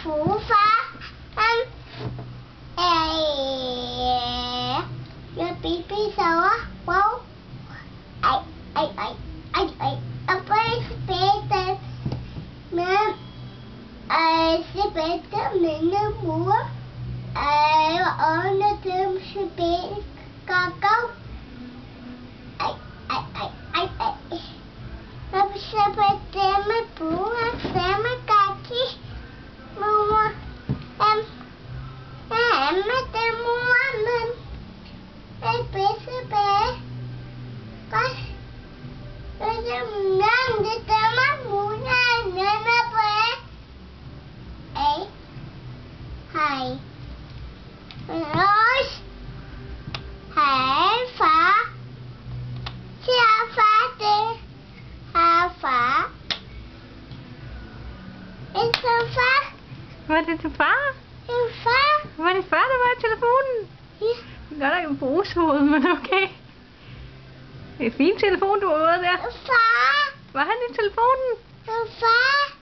far. Your baby sour. Wow. A place better. Mom, I see better than the moor. I on the term should be cacao. I'm separate them, my boo, and them, my kaki. Mama, I'm at the woman. I piece a bear. Gosh, there's a man that I'm a moon and then a bear. Hey, hi. Rose, hey, far. See how far there. How far? It's so far. Var det til far? So far. Var det far, der var i telefonen? Yeah. Det gør der ikke en brugshoved, men okay. Det er en fin telefon, du har været der. Far. Var han i telefonen? Far.